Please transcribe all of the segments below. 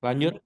Lanjut.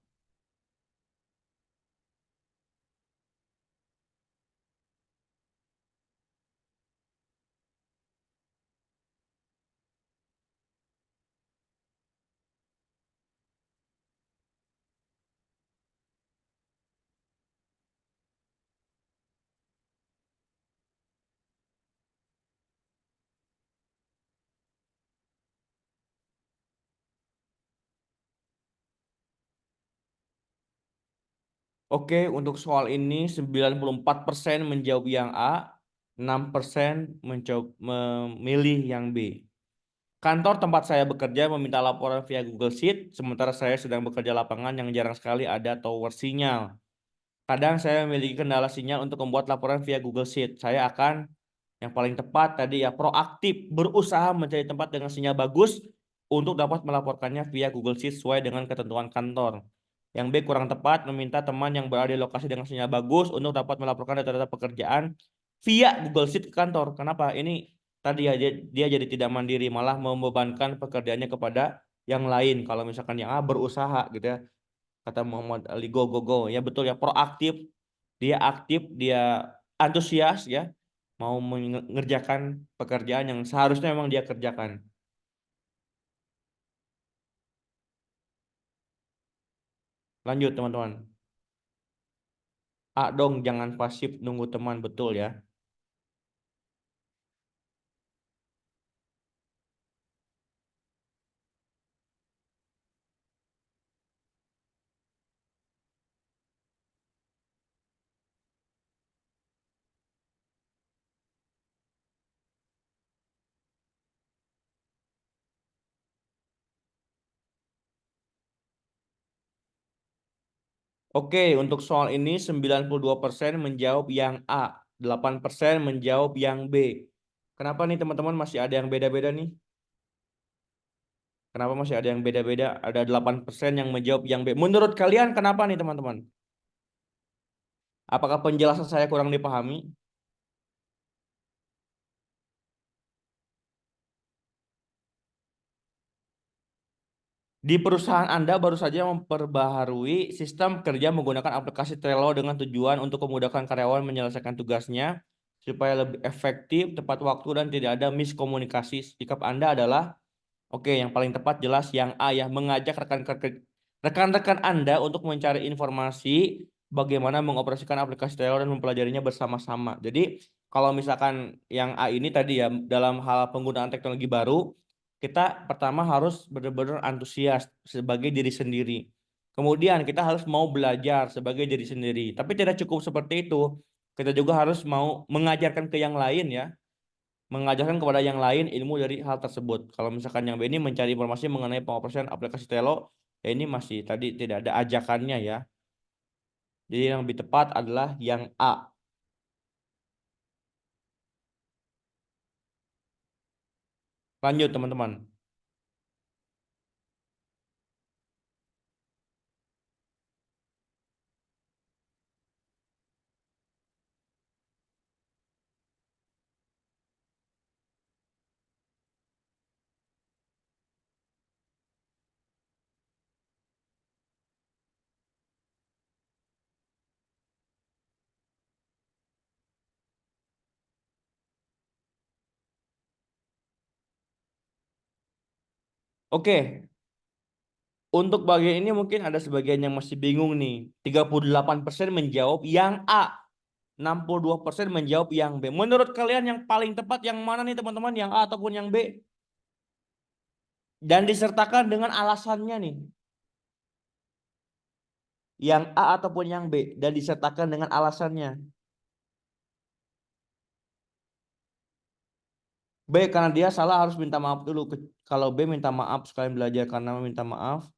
Oke, untuk soal ini 94% menjawab yang A, 6% memilih yang B. Kantor tempat saya bekerja meminta laporan via Google Sheet, sementara saya sedang bekerja lapangan yang jarang sekali ada tower sinyal. Kadang saya memiliki kendala sinyal untuk membuat laporan via Google Sheet. Saya akan yang paling tepat tadi ya proaktif berusaha mencari tempat dengan sinyal bagus untuk dapat melaporkannya via Google Sheet sesuai dengan ketentuan kantor. Yang B kurang tepat meminta teman yang berada di lokasi dengan sinyal bagus untuk dapat melaporkan data-data pekerjaan via Google Sheet ke kantor. Kenapa? Ini tadi ya dia jadi tidak mandiri malah membebankan pekerjaannya kepada yang lain. Kalau misalkan yang A berusaha gitu ya kata Muhammad Ali go ya betul ya proaktif dia aktif dia antusias ya mau mengerjakan pekerjaan yang seharusnya memang dia kerjakan. Lanjut teman-teman. A dong jangan pasif nunggu teman betul ya. Oke untuk soal ini 92% menjawab yang A, 8% menjawab yang B. Kenapa nih teman-teman masih ada yang beda-beda nih? Kenapa masih ada yang beda-beda? Ada 8% yang menjawab yang B. Menurut kalian kenapa nih teman-teman? Apakah penjelasan saya kurang dipahami? Di perusahaan Anda baru saja memperbaharui sistem kerja menggunakan aplikasi Trello dengan tujuan untuk memudahkan karyawan menyelesaikan tugasnya supaya lebih efektif, tepat waktu, dan tidak ada miskomunikasi. Sikap Anda adalah oke, yang paling tepat jelas yang A ya, mengajak rekan-rekan Anda untuk mencari informasi bagaimana mengoperasikan aplikasi Trello dan mempelajarinya bersama-sama. Jadi, kalau misalkan yang A ini tadi ya, dalam hal penggunaan teknologi baru, kita pertama harus benar-benar antusias sebagai diri sendiri. Kemudian kita harus mau belajar sebagai diri sendiri. Tapi tidak cukup seperti itu. Kita juga harus mau mengajarkan ke yang lain ya mengajarkan kepada yang lain ilmu dari hal tersebut. Kalau misalkan yang B ini mencari informasi mengenai pengoperasian aplikasi Telo, ya ini masih tadi tidak ada ajakannya ya. Jadi yang lebih tepat adalah yang A. Lanjut teman-teman. Oke, untuk bagian ini mungkin ada sebagian yang masih bingung nih. 38% menjawab yang A, 62% menjawab yang B. Menurut kalian yang paling tepat yang mana nih teman-teman? Yang A ataupun yang B? Dan disertakan dengan alasannya nih. Yang A ataupun yang B dan disertakan dengan alasannya. B karena dia salah harus minta maaf dulu. Kalau B minta maaf sekalian belajar karena minta maaf.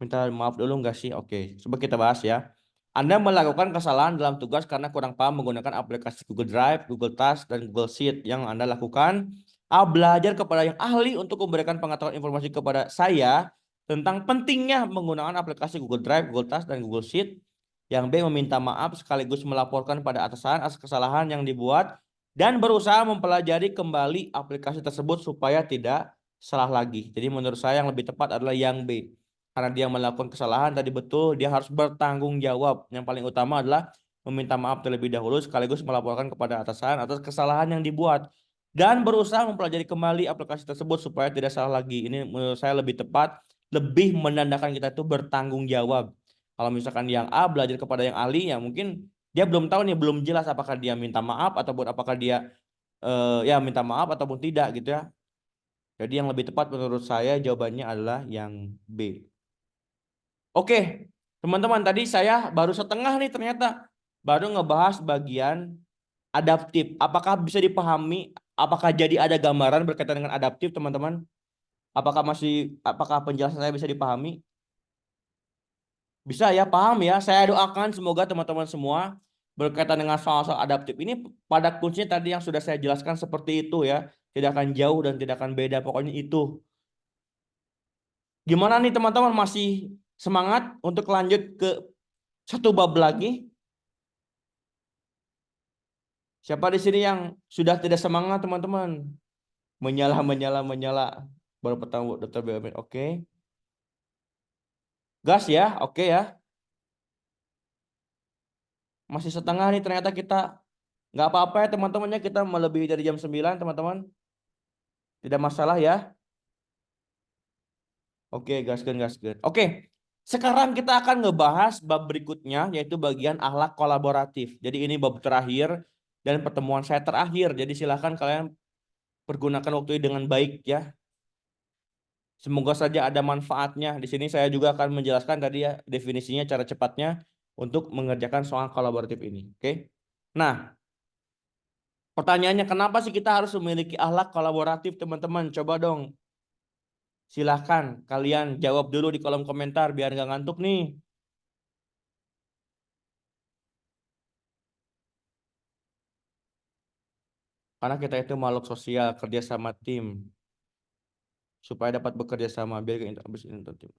Minta maaf dulu enggak sih? Oke, coba kita bahas ya. Anda melakukan kesalahan dalam tugas karena kurang paham menggunakan aplikasi Google Drive, Google Task, dan Google Sheet yang Anda lakukan. A. Belajar kepada yang ahli untuk memberikan pengetahuan informasi kepada saya tentang pentingnya menggunakan aplikasi Google Drive, Google Task, dan Google Sheet. Yang B. Meminta maaf sekaligus melaporkan pada atasan atas kesalahan yang dibuat dan berusaha mempelajari kembali aplikasi tersebut supaya tidak salah lagi. Jadi menurut saya yang lebih tepat adalah yang B. Karena dia melakukan kesalahan tadi betul, dia harus bertanggung jawab. Yang paling utama adalah meminta maaf terlebih dahulu sekaligus melaporkan kepada atasan atas kesalahan yang dibuat dan berusaha mempelajari kembali aplikasi tersebut supaya tidak salah lagi. Ini menurut saya lebih tepat, lebih menandakan kita itu bertanggung jawab. Kalau misalkan yang A belajar kepada yang ahli, ya mungkin dia belum tahu nih, belum jelas apakah dia minta maaf ataupun apakah dia ya minta maaf ataupun tidak gitu ya. Jadi yang lebih tepat menurut saya jawabannya adalah yang B. Oke, teman-teman, tadi saya baru setengah nih ternyata. Baru ngebahas bagian adaptif. Apakah bisa dipahami? Apakah jadi ada gambaran berkaitan dengan adaptif, teman-teman? Apakah penjelasan saya bisa dipahami? Bisa ya, paham ya. Saya doakan semoga teman-teman semua berkaitan dengan soal-soal adaptif ini pada kuncinya tadi yang sudah saya jelaskan seperti itu ya. Tidak akan jauh dan tidak akan beda. Pokoknya itu. Gimana nih teman-teman, masih semangat untuk lanjut ke satu bab lagi? Siapa di sini yang sudah tidak semangat teman-teman? Menyala, menyala, menyala. Baru pertama Dokter BUMN. Oke. Gas ya, oke ya. Masih setengah nih ternyata kita. Nggak apa-apa ya teman-temannya, kita melebihi dari jam 9 teman-teman. Tidak masalah ya. Oke, gaskeun, gaskeun. Oke. Sekarang kita akan ngebahas bab berikutnya yaitu bagian akhlak kolaboratif. Jadi ini bab terakhir dan pertemuan saya terakhir. Jadi silahkan kalian pergunakan waktu ini dengan baik ya. Semoga saja ada manfaatnya. Di sini saya juga akan menjelaskan tadi ya definisinya, cara cepatnya untuk mengerjakan soal kolaboratif ini. Oke. Nah, pertanyaannya kenapa sih kita harus memiliki akhlak kolaboratif, teman-teman? Coba dong, silahkan kalian jawab dulu di kolom komentar biar nggak ngantuk nih. Karena kita itu makhluk sosial, kerja sama tim supaya dapat bekerja sama biar tim.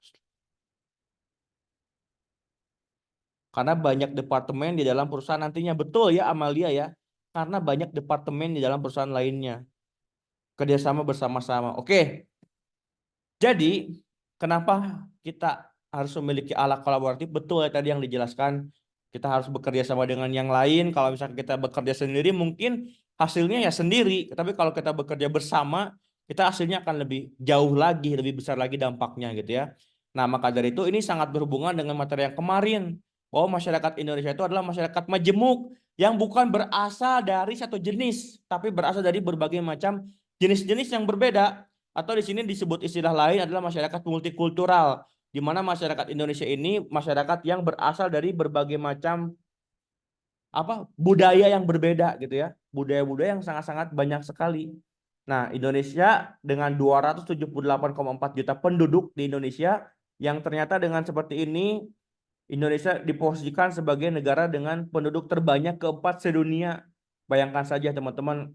Karena banyak departemen di dalam perusahaan nantinya, betul ya Amalia ya. Karena banyak departemen di dalam perusahaan lainnya. Kerjasama bersama-sama. Oke, jadi kenapa kita harus memiliki alat kolaboratif? Betul ya tadi yang dijelaskan. Kita harus bekerja sama dengan yang lain. Kalau misalnya kita bekerja sendiri, mungkin hasilnya ya sendiri. Tapi kalau kita bekerja bersama, kita hasilnya akan lebih jauh lagi, lebih besar lagi dampaknya gitu ya. Nah, maka dari itu ini sangat berhubungan dengan materi yang kemarin. Bahwa masyarakat Indonesia itu adalah masyarakat majemuk yang bukan berasal dari satu jenis, tapi berasal dari berbagai macam jenis-jenis yang berbeda. Atau di sini disebut istilah lain adalah masyarakat multikultural, di mana masyarakat Indonesia ini masyarakat yang berasal dari berbagai macam budaya yang berbeda gitu ya. Budaya-budaya yang sangat-sangat banyak sekali. Nah, Indonesia dengan 278,4 juta penduduk di Indonesia yang ternyata dengan seperti ini Indonesia diposisikan sebagai negara dengan penduduk terbanyak keempat sedunia. Bayangkan saja teman-teman,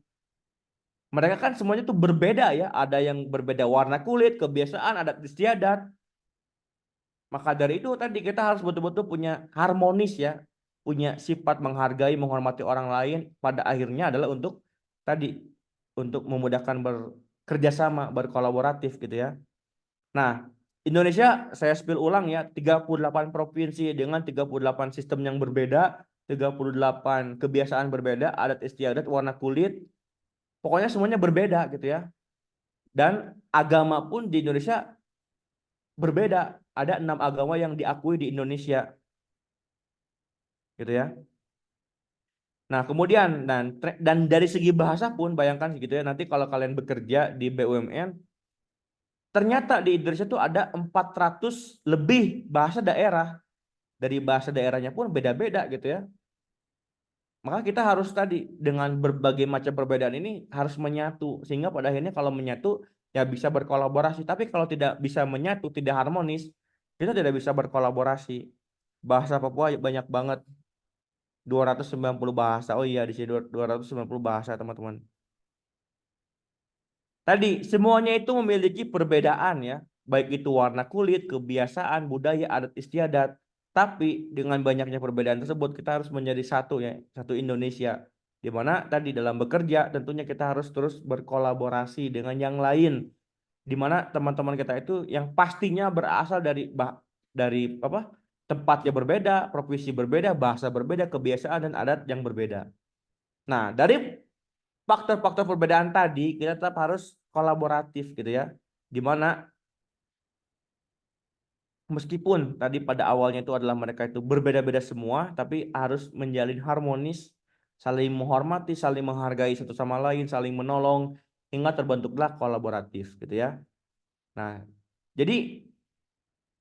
mereka kan semuanya tuh berbeda ya. Ada yang berbeda warna kulit, kebiasaan, adat istiadat. Maka dari itu tadi kita harus betul-betul punya harmonis ya. Punya sifat menghargai, menghormati orang lain. Pada akhirnya adalah untuk tadi. Untuk memudahkan bekerja sama, berkolaboratif gitu ya. Nah, Indonesia saya spill ulang ya. 38 provinsi dengan 38 sistem yang berbeda. 38 kebiasaan berbeda, adat istiadat, warna kulit. Pokoknya semuanya berbeda gitu ya. Dan agama pun di Indonesia berbeda. Ada 6 agama yang diakui di Indonesia, gitu ya. Nah, kemudian dan dari segi bahasa pun bayangkan gitu ya. Nanti kalau kalian bekerja di BUMN, ternyata di Indonesia tuh ada 400 lebih bahasa daerah. Dari bahasa daerahnya pun beda-beda gitu ya. Maka kita harus tadi dengan berbagai macam perbedaan ini harus menyatu sehingga pada akhirnya kalau menyatu ya bisa berkolaborasi. Tapi kalau tidak bisa menyatu, tidak harmonis, kita tidak bisa berkolaborasi. Bahasa Papua banyak banget, 290 bahasa. Oh iya, di sini 290 bahasa, teman-teman. Tadi semuanya itu memiliki perbedaan ya, baik itu warna kulit, kebiasaan, budaya, adat istiadat. Tapi dengan banyaknya perbedaan tersebut kita harus menjadi satu ya, satu Indonesia. Di mana tadi dalam bekerja tentunya kita harus terus berkolaborasi dengan yang lain. di mana teman-teman kita itu yang pastinya berasal dari apa? Tempatnya berbeda, profesi berbeda, bahasa berbeda, kebiasaan dan adat yang berbeda. Nah, dari faktor-faktor perbedaan tadi kita tetap harus kolaboratif gitu ya. Di mana meskipun tadi pada awalnya itu adalah mereka itu berbeda-beda semua, tapi harus menjalin harmonis, saling menghormati, saling menghargai satu sama lain, saling menolong hingga terbentuklah kolaboratif gitu ya. Nah, jadi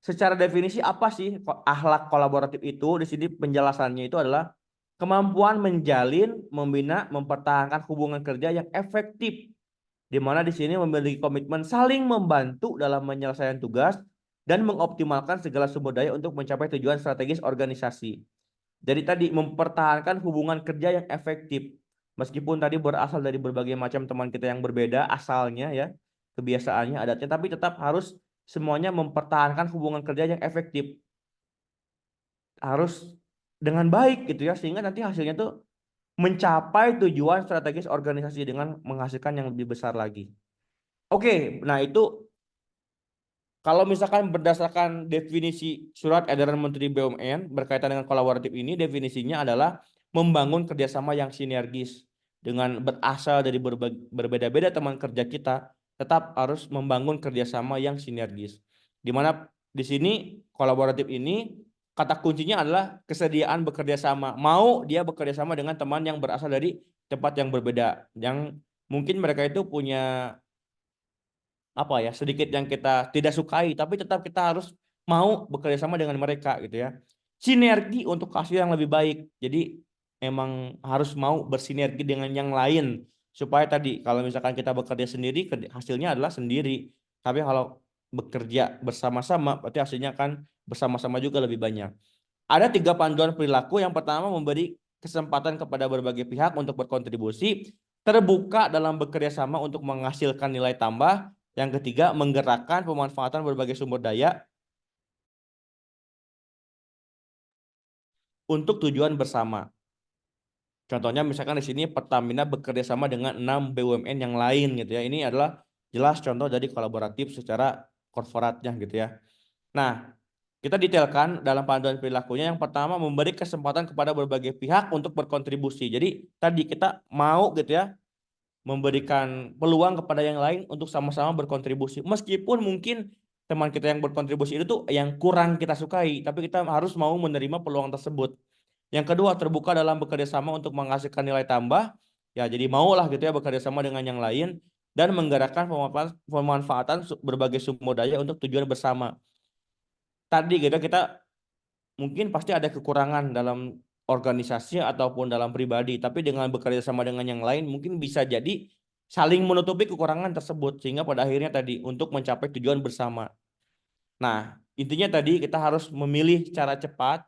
secara definisi apa sih akhlak kolaboratif itu? Di sini penjelasannya itu adalah kemampuan menjalin, membina, mempertahankan hubungan kerja yang efektif, di mana di sini memiliki komitmen saling membantu dalam menyelesaikan tugas dan mengoptimalkan segala sumber daya untuk mencapai tujuan strategis organisasi. Jadi tadi mempertahankan hubungan kerja yang efektif. Meskipun tadi berasal dari berbagai macam teman kita yang berbeda asalnya ya, kebiasaannya, adatnya, tapi tetap harus semuanya mempertahankan hubungan kerja yang efektif. Harus dengan baik gitu ya, sehingga nanti hasilnya tuh mencapai tujuan strategis organisasi dengan menghasilkan yang lebih besar lagi. Oke, nah itu kalau misalkan berdasarkan definisi surat edaran Menteri BUMN berkaitan dengan kolaboratif ini, definisinya adalah membangun kerjasama yang sinergis dengan berasal dari berbeda-beda teman kerja kita, tetap harus membangun kerjasama yang sinergis. Di mana di sini kolaboratif ini kata kuncinya adalah kesediaan bekerja sama. Mau dia bekerja sama dengan teman yang berasal dari tempat yang berbeda, yang mungkin mereka itu punya apa ya sedikit yang kita tidak sukai, tapi tetap kita harus mau bekerja sama dengan mereka gitu ya, sinergi untuk hasil yang lebih baik. Jadi emang harus mau bersinergi dengan yang lain supaya tadi kalau misalkan kita bekerja sendiri hasilnya adalah sendiri, tapi kalau bekerja bersama-sama berarti hasilnya kan bersama-sama juga lebih banyak. Ada 3 panduan perilaku. Yang pertama, memberi kesempatan kepada berbagai pihak untuk berkontribusi, terbuka dalam bekerja sama untuk menghasilkan nilai tambah. Yang ketiga, menggerakkan pemanfaatan berbagai sumber daya untuk tujuan bersama. Contohnya misalkan di sini Pertamina bekerja sama dengan 6 BUMN yang lain gitu ya. Ini adalah jelas contoh dari kolaboratif secara korporatnya gitu ya. Nah, kita detailkan dalam panduan perilakunya. Yang pertama, memberi kesempatan kepada berbagai pihak untuk berkontribusi. Jadi tadi kita mau gitu ya, memberikan peluang kepada yang lain untuk sama-sama berkontribusi. Meskipun mungkin teman kita yang berkontribusi itu tuh yang kurang kita sukai, tapi kita harus mau menerima peluang tersebut. Yang kedua, terbuka dalam bekerja sama untuk menghasilkan nilai tambah. Ya, jadi maulah gitu ya bekerja sama dengan yang lain dan menggerakkan pemanfaatan berbagai sumber daya untuk tujuan bersama. Tadi gitu kita mungkin pasti ada kekurangan dalam organisasi ataupun dalam pribadi, tapi dengan bekerja sama dengan yang lain mungkin bisa jadi saling menutupi kekurangan tersebut sehingga pada akhirnya tadi untuk mencapai tujuan bersama. Nah, intinya tadi kita harus memilih cara cepat,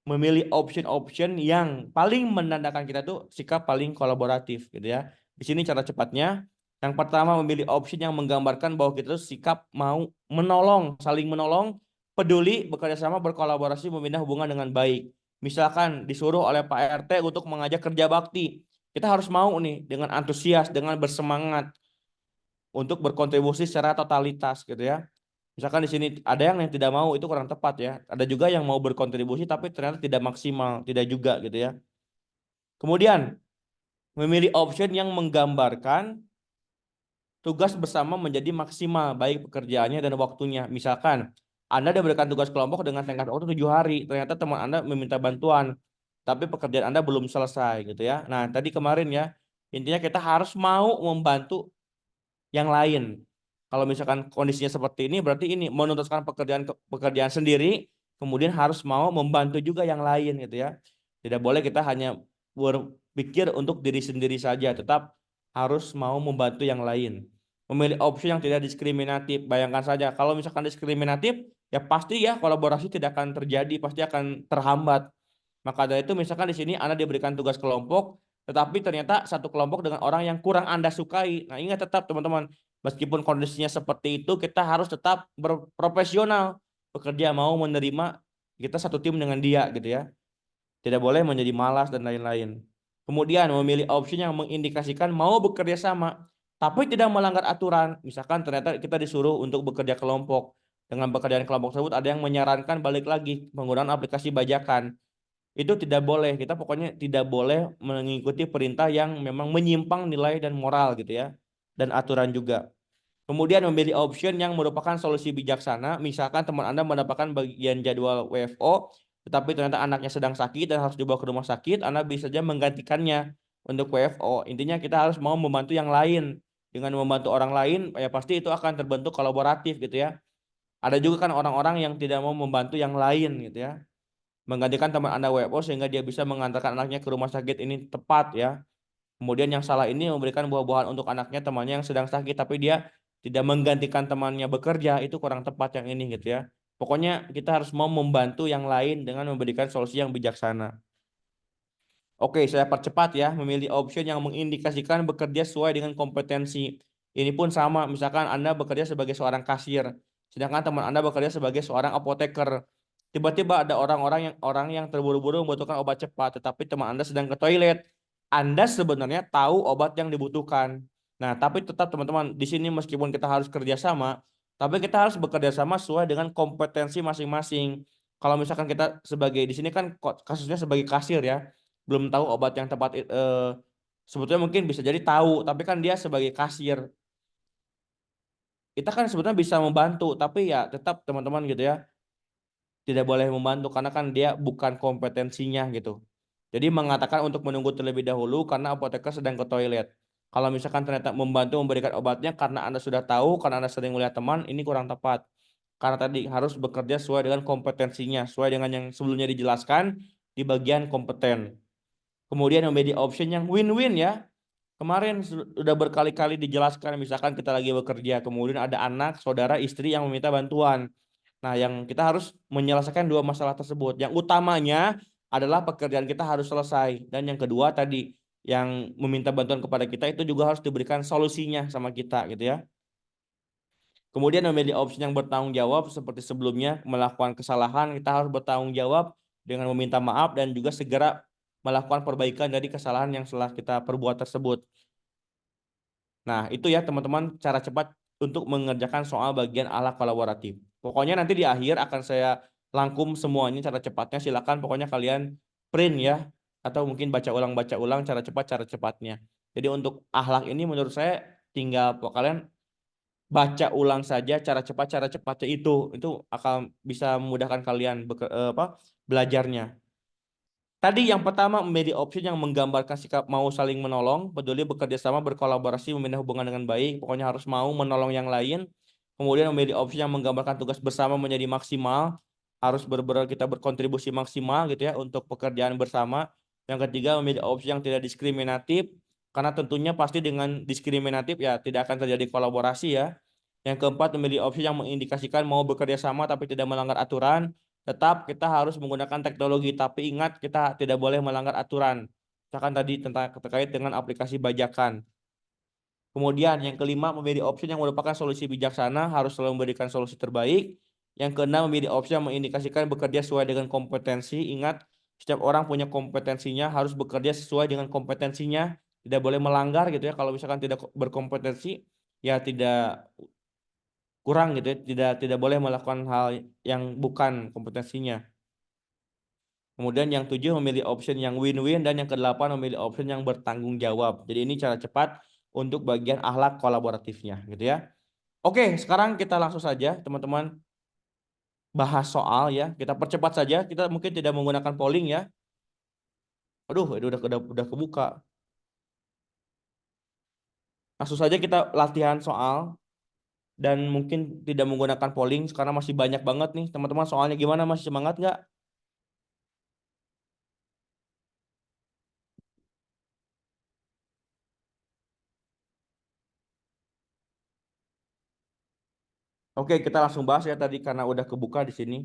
memilih option-option yang paling menandakan kita tuh sikap paling kolaboratif gitu ya. Di sini cara cepatnya. Yang pertama, memilih option yang menggambarkan bahwa kita tuh sikap mau menolong, saling menolong, peduli, bekerja sama, berkolaborasi, membina hubungan dengan baik. Misalkan disuruh oleh Pak RT untuk mengajak kerja bakti. Kita harus mau nih dengan antusias, dengan bersemangat untuk berkontribusi secara totalitas gitu ya. Misalkan di sini ada yang tidak mau, itu kurang tepat ya. Ada juga yang mau berkontribusi tapi ternyata tidak maksimal, tidak juga gitu ya. Kemudian memilih option yang menggambarkan tugas bersama menjadi maksimal baik pekerjaannya dan waktunya. Misalkan Anda diberikan tugas kelompok dengan tenggat waktu 7 hari, ternyata teman Anda meminta bantuan, tapi pekerjaan Anda belum selesai gitu ya. Nah, tadi kemarin ya, intinya kita harus mau membantu yang lain. Kalau misalkan kondisinya seperti ini, berarti ini menuntaskan pekerjaan sendiri, kemudian harus mau membantu juga yang lain gitu ya. Tidak boleh kita hanya berpikir untuk diri sendiri saja, tetap harus mau membantu yang lain. Memilih opsi yang tidak diskriminatif. Bayangkan saja, kalau misalkan diskriminatif, ya pasti ya kolaborasi tidak akan terjadi, pasti akan terhambat. Maka dari itu misalkan di sini Anda diberikan tugas kelompok, tetapi ternyata satu kelompok dengan orang yang kurang Anda sukai. Nah, ingat tetap teman-teman, meskipun kondisinya seperti itu, kita harus tetap berprofesional, bekerja mau menerima kita satu tim dengan dia gitu ya. Tidak boleh menjadi malas dan lain-lain. Kemudian memilih opsi yang mengindikasikan mau bekerja sama. tapi tidak melanggar aturan. Misalkan ternyata kita disuruh untuk bekerja kelompok. Dengan pekerjaan kelompok tersebut ada yang menyarankan balik lagi penggunaan aplikasi bajakan. Itu tidak boleh. Kita pokoknya tidak boleh mengikuti perintah yang memang menyimpang nilai dan moral gitu ya. Dan aturan juga. Kemudian memilih option yang merupakan solusi bijaksana. Misalkan teman Anda mendapatkan bagian jadwal WFO, tetapi ternyata anaknya sedang sakit dan harus dibawa ke rumah sakit, Anda bisa saja menggantikannya untuk WFO. Intinya kita harus mau membantu yang lain. Dengan membantu orang lain, ya pasti itu akan terbentuk kolaboratif gitu ya. Ada juga kan orang-orang yang tidak mau membantu yang lain gitu ya. Menggantikan teman Anda WFO sehingga dia bisa mengantarkan anaknya ke rumah sakit ini tepat ya. Kemudian yang salah ini memberikan buah-buahan untuk anaknya temannya yang sedang sakit tapi dia tidak menggantikan temannya bekerja itu kurang tepat yang ini gitu ya. Pokoknya kita harus mau membantu yang lain dengan memberikan solusi yang bijaksana. Oke, saya percepat ya, memilih option yang mengindikasikan bekerja sesuai dengan kompetensi. Ini pun sama, misalkan Anda bekerja sebagai seorang kasir, sedangkan teman Anda bekerja sebagai seorang apoteker. Tiba-tiba ada orang yang terburu-buru membutuhkan obat cepat, tetapi teman Anda sedang ke toilet. Anda sebenarnya tahu obat yang dibutuhkan. Nah, tapi tetap teman-teman, di sini meskipun kita harus kerja sama, tapi kita harus bekerja sama sesuai dengan kompetensi masing-masing. Kalau misalkan kita sebagai di sini kan kasusnya sebagai kasir ya, belum tahu obat yang tepat sebetulnya mungkin bisa jadi tahu tapi kan dia sebagai kasir kita kan sebetulnya bisa membantu tapi ya tetap teman-teman gitu ya tidak boleh membantu karena kan dia bukan kompetensinya gitu. Jadi mengatakan untuk menunggu terlebih dahulu karena apoteker sedang ke toilet. Kalau misalkan ternyata membantu memberikan obatnya karena Anda sudah tahu, karena Anda sering melihat teman, ini kurang tepat. Karena tadi harus bekerja sesuai dengan kompetensinya, sesuai dengan yang sebelumnya dijelaskan di bagian kompeten. Kemudian memilih option yang win-win ya. Kemarin sudah berkali-kali dijelaskan, misalkan kita lagi bekerja, kemudian ada anak, saudara, istri yang meminta bantuan. Nah, yang kita harus menyelesaikan dua masalah tersebut. Yang utamanya adalah pekerjaan kita harus selesai. Dan yang kedua tadi, yang meminta bantuan kepada kita itu juga harus diberikan solusinya sama kita gitu ya. Kemudian memilih opsi yang bertanggung jawab seperti sebelumnya melakukan kesalahan, kita harus bertanggung jawab dengan meminta maaf dan juga segera melakukan perbaikan dari kesalahan yang telah kita perbuat tersebut. Nah, itu ya teman-teman cara cepat untuk mengerjakan soal bagian ala kolaboratif. Pokoknya nanti di akhir akan saya rangkum semuanya cara cepatnya. Silakan pokoknya kalian print ya atau mungkin baca ulang cara cepatnya. Jadi untuk akhlak ini menurut saya tinggal kalian baca ulang saja cara cepatnya itu akan bisa memudahkan kalian belajarnya. Tadi yang pertama memilih opsi yang menggambarkan sikap mau saling menolong, peduli bekerja sama, berkolaborasi, membina hubungan dengan baik. Pokoknya harus mau menolong yang lain. Kemudian memilih opsi yang menggambarkan tugas bersama menjadi maksimal, harus benar-benar kita berkontribusi maksimal gitu ya untuk pekerjaan bersama. Yang ketiga memilih opsi yang tidak diskriminatif, karena tentunya pasti dengan diskriminatif ya tidak akan terjadi kolaborasi ya. Yang keempat memilih opsi yang mengindikasikan mau bekerja sama tapi tidak melanggar aturan. Tetap kita harus menggunakan teknologi, tapi ingat kita tidak boleh melanggar aturan. Misalkan tadi tentang terkait dengan aplikasi bajakan. Kemudian yang kelima memilih opsi yang merupakan solusi bijaksana, harus selalu memberikan solusi terbaik. Yang keenam memilih opsi yang mengindikasikan bekerja sesuai dengan kompetensi. Ingat, setiap orang punya kompetensinya, harus bekerja sesuai dengan kompetensinya. Tidak boleh melanggar gitu ya. Kalau misalkan tidak berkompetensi, ya tidak kurang gitu ya. Tidak boleh melakukan hal yang bukan kompetensinya. Kemudian yang tujuh memilih option yang win-win dan yang kedelapan memilih option yang bertanggung jawab. Jadi ini cara cepat untuk bagian akhlak kolaboratifnya gitu ya. Oke, sekarang kita langsung saja teman-teman bahas soal ya. Kita percepat saja. Kita mungkin tidak menggunakan polling ya. Aduh, itu udah kebuka. Langsung saja kita latihan soal dan mungkin tidak menggunakan polling karena masih banyak banget nih teman-teman. Soalnya gimana, masih semangat nggak? Oke, kita langsung bahas ya tadi karena udah kebuka di sini.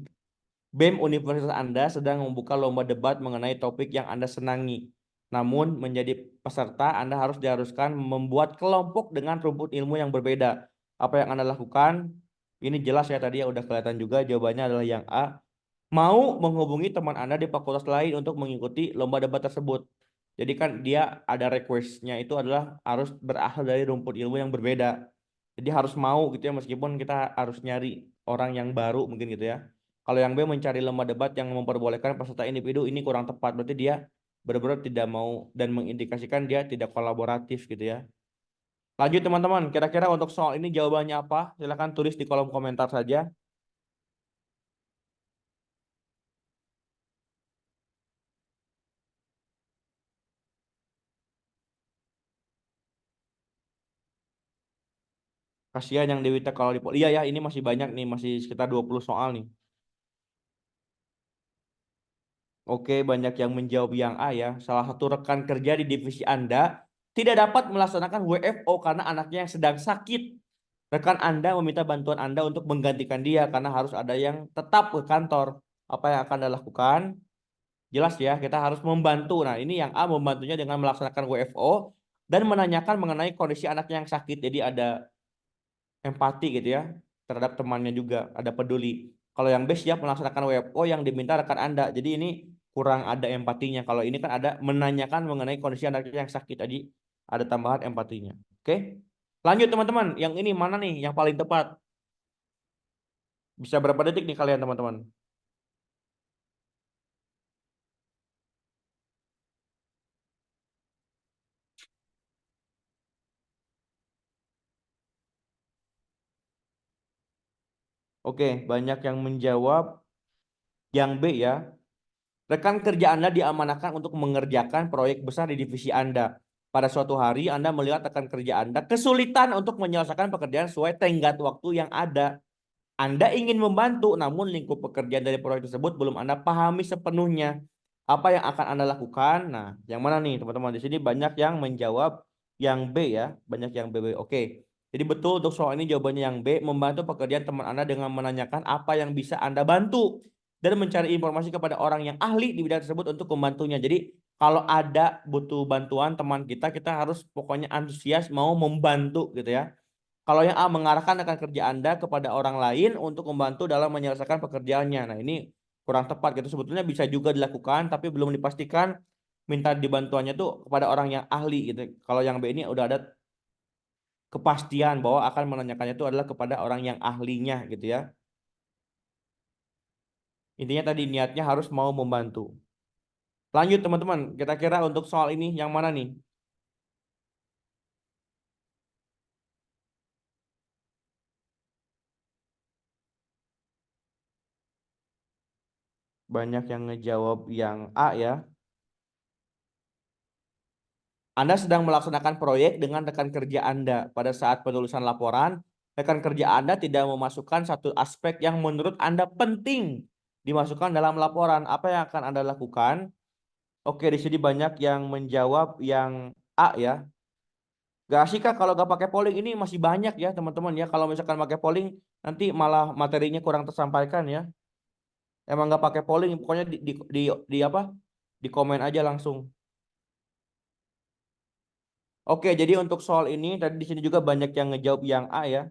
BEM Universitas Anda sedang membuka lomba debat mengenai topik yang Anda senangi. Namun, menjadi peserta Anda diharuskan membuat kelompok dengan rumput ilmu yang berbeda. Apa yang Anda lakukan? Ini jelas ya tadi ya udah kelihatan juga jawabannya adalah yang A. Mau menghubungi teman Anda di fakultas lain untuk mengikuti lomba debat tersebut. Jadi kan dia ada requestnya itu adalah harus berasal dari rumput ilmu yang berbeda. Jadi harus mau gitu ya meskipun kita harus nyari orang yang baru mungkin gitu ya. Kalau yang B mencari lemah debat yang memperbolehkan peserta individu ini kurang tepat. Berarti dia benar-benar tidak mau dan mengindikasikan dia tidak kolaboratif gitu ya. Lanjut teman-teman, kira-kira untuk soal ini jawabannya apa? Silahkan tulis di kolom komentar saja. Kasihan yang Dewi Tech kalau di Iya ya, ini masih banyak nih, masih sekitar 20 soal nih. Oke, banyak yang menjawab yang A ya. Salah satu rekan kerja di divisi Anda tidak dapat melaksanakan WFO karena anaknya yang sedang sakit. Rekan Anda meminta bantuan Anda untuk menggantikan dia karena harus ada yang tetap ke kantor. Apa yang akan Anda lakukan? Jelas ya, kita harus membantu. Nah, ini yang A membantunya dengan melaksanakan WFO dan menanyakan mengenai kondisi anaknya yang sakit. Jadi ada empati gitu ya terhadap temannya juga, ada peduli. Kalau yang B siap melaksanakan WFO yang diminta rekan Anda. Jadi ini kurang ada empatinya. Kalau ini kan ada menanyakan mengenai kondisi anaknya yang sakit. Jadi ada tambahan empatinya. Oke. Lanjut teman-teman. Yang ini mana nih yang paling tepat? Bisa berapa detik nih kalian teman-teman? Oke, banyak yang menjawab yang B ya. Rekan kerja Anda diamanahkan untuk mengerjakan proyek besar di divisi Anda. Pada suatu hari, Anda melihat rekan kerja Anda kesulitan untuk menyelesaikan pekerjaan sesuai tenggat waktu yang ada. Anda ingin membantu, namun lingkup pekerjaan dari proyek tersebut belum Anda pahami sepenuhnya. Apa yang akan Anda lakukan? Nah, yang mana nih teman-teman? Di sini banyak yang menjawab yang B ya. Banyak yang B. Oke. Jadi betul untuk soal ini jawabannya yang B. Membantu pekerjaan teman Anda dengan menanyakan apa yang bisa Anda bantu. Dan mencari informasi kepada orang yang ahli di bidang tersebut untuk membantunya. Jadi kalau ada butuh bantuan teman kita, kita harus pokoknya antusias mau membantu gitu ya. Kalau yang A mengarahkan rekan kerja Anda kepada orang lain untuk membantu dalam menyelesaikan pekerjaannya. Nah, ini kurang tepat gitu. Sebetulnya bisa juga dilakukan tapi belum dipastikan minta dibantuannya tuh kepada orang yang ahli gitu. Kalau yang B ini udah ada kepastian bahwa akan menanyakannya itu adalah kepada orang yang ahlinya gitu ya. Intinya tadi niatnya harus mau membantu. Lanjut teman-teman, kira-kira untuk soal ini yang mana nih? Banyak yang ngejawab yang A ya. Anda sedang melaksanakan proyek dengan rekan kerja Anda. Pada saat penulisan laporan, rekan kerja Anda tidak memasukkan satu aspek yang menurut Anda penting dimasukkan dalam laporan. Apa yang akan Anda lakukan? Oke, di sini banyak yang menjawab yang A ya. Gak asik Kak kalau gak pakai polling ini masih banyak ya teman-teman ya. Kalau misalkan pakai polling nanti malah materinya kurang tersampaikan ya. Emang gak pakai polling, pokoknya di apa? Di komen aja langsung. Oke, jadi untuk soal ini tadi di sini juga banyak yang ngejawab yang A ya.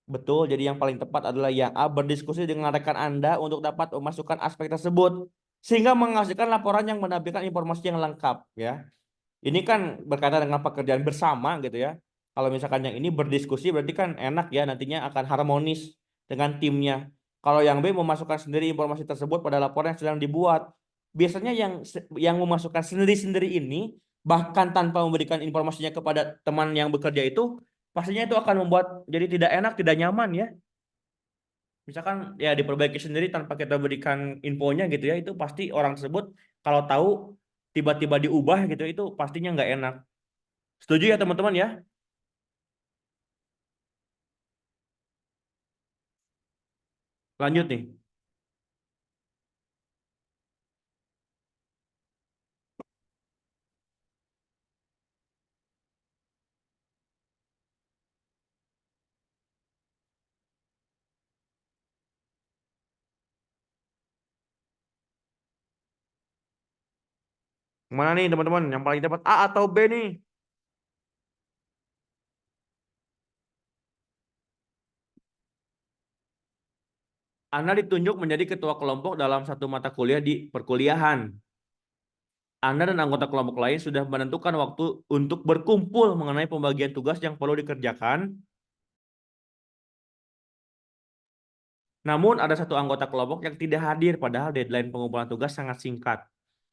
Betul, jadi yang paling tepat adalah yang A, berdiskusi dengan rekan Anda untuk dapat memasukkan aspek tersebut sehingga menghasilkan laporan yang menampilkan informasi yang lengkap ya. Ini kan berkaitan dengan pekerjaan bersama gitu ya. Kalau misalkan yang ini berdiskusi berarti kan enak ya nantinya akan harmonis dengan timnya. Kalau yang B memasukkan sendiri informasi tersebut pada laporan yang sedang dibuat. Biasanya yang memasukkan sendiri-sendiri ini bahkan tanpa memberikan informasinya kepada teman yang bekerja itu pastinya itu akan membuat jadi tidak enak, tidak nyaman ya. Misalkan ya diperbaiki sendiri tanpa kita berikan infonya gitu ya, itu pasti orang tersebut kalau tahu tiba-tiba diubah gitu itu pastinya nggak enak. Setuju ya teman-teman ya? Lanjut nih. Mana nih teman-teman yang paling tepat A atau B nih? Anda ditunjuk menjadi ketua kelompok dalam satu mata kuliah di perkuliahan. Anda dan anggota kelompok lain sudah menentukan waktu untuk berkumpul mengenai pembagian tugas yang perlu dikerjakan. Namun ada satu anggota kelompok yang tidak hadir padahal deadline pengumpulan tugas sangat singkat.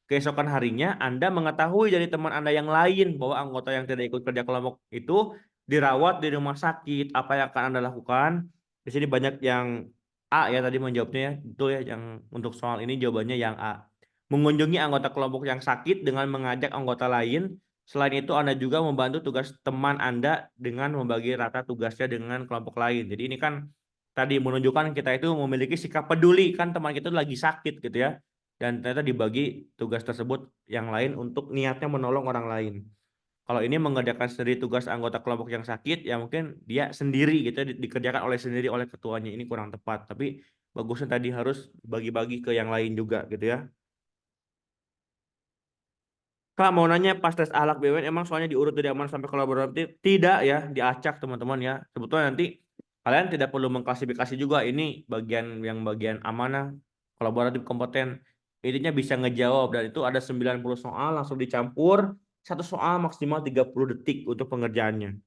Keesokan harinya Anda mengetahui dari teman Anda yang lain bahwa anggota yang tidak ikut kerja kelompok itu dirawat di rumah sakit. Apa yang akan Anda lakukan? Di sini banyak yang A ya tadi menjawabnya ya. Betul ya yang untuk soal ini jawabannya yang A. Mengunjungi anggota kelompok yang sakit dengan mengajak anggota lain. Selain itu Anda juga membantu tugas teman Anda dengan membagi rata tugasnya dengan kelompok lain. Jadi ini kan tadi menunjukkan kita itu memiliki sikap peduli kan teman kita lagi sakit gitu ya dan ternyata dibagi tugas tersebut yang lain untuk niatnya menolong orang lain. Kalau ini mengerjakan sendiri tugas anggota kelompok yang sakit, ya mungkin dia sendiri gitu ya, dikerjakan oleh sendiri oleh ketuanya ini kurang tepat. Tapi bagusnya tadi harus bagi-bagi ke yang lain juga gitu ya. Kak mau nanya pas tes ahlak BUN emang soalnya diurut dari aman sampai kolaboratif? Tidak ya, diacak teman-teman ya. Sebetulnya nanti kalian tidak perlu mengklasifikasi juga ini bagian amanah, kolaboratif kompeten. Intinya bisa ngejawab dan itu ada 90 soal langsung dicampur, satu soal maksimal 30 detik untuk pengerjaannya.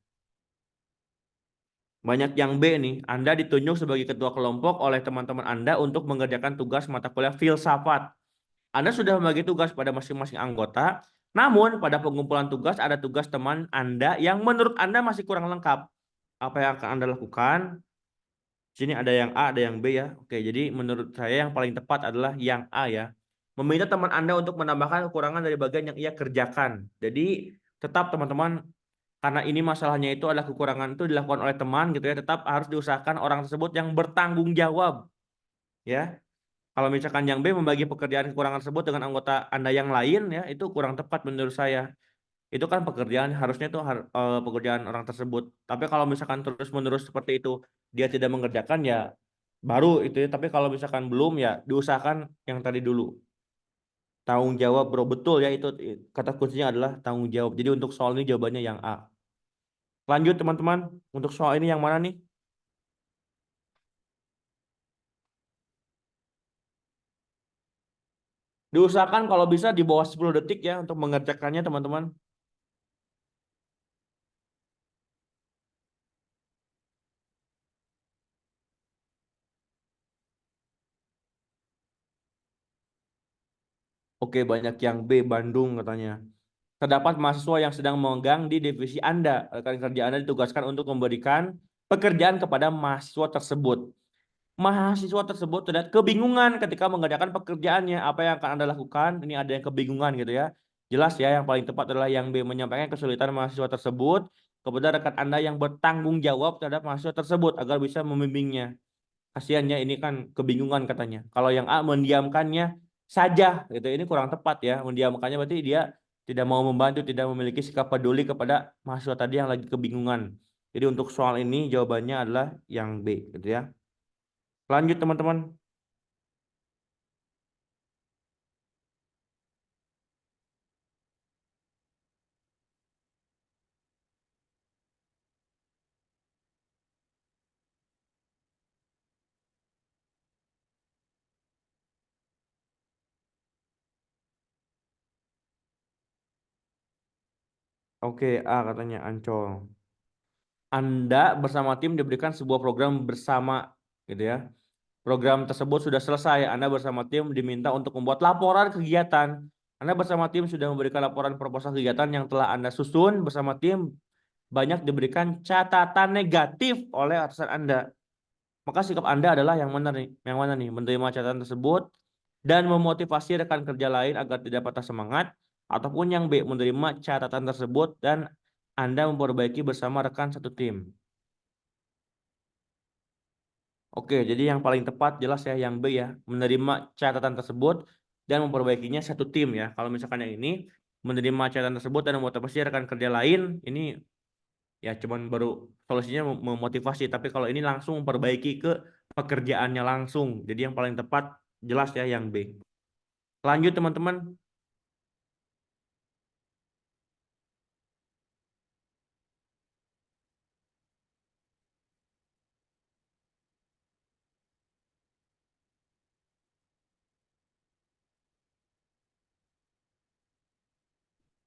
Banyak yang B nih, Anda ditunjuk sebagai ketua kelompok oleh teman-teman Anda untuk mengerjakan tugas mata kuliah filsafat. Anda sudah membagi tugas pada masing-masing anggota, namun pada pengumpulan tugas ada tugas teman Anda yang menurut Anda masih kurang lengkap. Apa yang akan Anda lakukan? Di sini ada yang A, ada yang B ya. Oke, jadi menurut saya yang paling tepat adalah yang A ya. Meminta teman Anda untuk menambahkan kekurangan dari bagian yang ia kerjakan. Jadi tetap teman-teman, karena ini masalahnya itu adalah kekurangan itu dilakukan oleh teman gitu ya, tetap harus diusahakan orang tersebut yang bertanggung jawab ya. Kalau misalkan yang B membagi pekerjaan kekurangan tersebut dengan anggota Anda yang lain ya, itu kurang tepat menurut saya. Itu kan pekerjaan harusnya itu pekerjaan orang tersebut. Tapi kalau misalkan terus-menerus seperti itu dia tidak mengerjakan ya baru itu ya. Tapi kalau misalkan belum ya diusahakan yang tadi dulu. Tanggung jawab bro, betul ya itu kata kuncinya adalah tanggung jawab. Jadi untuk soal ini jawabannya yang A. Lanjut teman-teman, untuk soal ini yang mana nih? Diusahakan kalau bisa di bawah 10 detik ya untuk mengerjakannya teman-teman. Oke, banyak yang B, Bandung katanya. Terdapat mahasiswa yang sedang memegang di divisi Anda. Rekan kerja Anda ditugaskan untuk memberikan pekerjaan kepada mahasiswa tersebut. Mahasiswa tersebut terlihat kebingungan ketika mengerjakan pekerjaannya. Apa yang akan Anda lakukan? Ini ada yang kebingungan gitu ya. Jelas ya, yang paling tepat adalah yang B, menyampaikan kesulitan mahasiswa tersebut kepada rekan Anda yang bertanggung jawab terhadap mahasiswa tersebut agar bisa membimbingnya. Kasiannya ini kan kebingungan katanya. Kalau yang A mendiamkannya saja gitu. Ini kurang tepat ya. Mendiamkannya berarti dia tidak mau membantu, tidak memiliki sikap peduli kepada mahasiswa tadi yang lagi kebingungan. Jadi untuk soal ini jawabannya adalah yang B gitu ya. Lanjut teman-teman. Oke, A katanya Ancol. Anda bersama tim diberikan sebuah program bersama gitu ya. Program tersebut sudah selesai. Anda bersama tim diminta untuk membuat laporan kegiatan. Anda bersama tim sudah memberikan laporan proposal kegiatan yang telah Anda susun bersama tim. Banyak diberikan catatan negatif oleh atasan Anda. Maka sikap Anda adalah yang mana nih? Yang mana nih? Menerima catatan tersebut dan memotivasi rekan kerja lain agar tidak patah semangat, ataupun yang B, menerima catatan tersebut dan Anda memperbaiki bersama rekan satu tim. Oke, jadi yang paling tepat jelas ya yang B ya, menerima catatan tersebut dan memperbaikinya satu tim ya. Kalau misalkan yang ini menerima catatan tersebut dan memotivasi rekan kerja lain, ini ya cuman baru solusinya memotivasi, tapi kalau ini langsung memperbaiki ke pekerjaannya langsung. Jadi yang paling tepat jelas ya yang B. Lanjut teman-teman.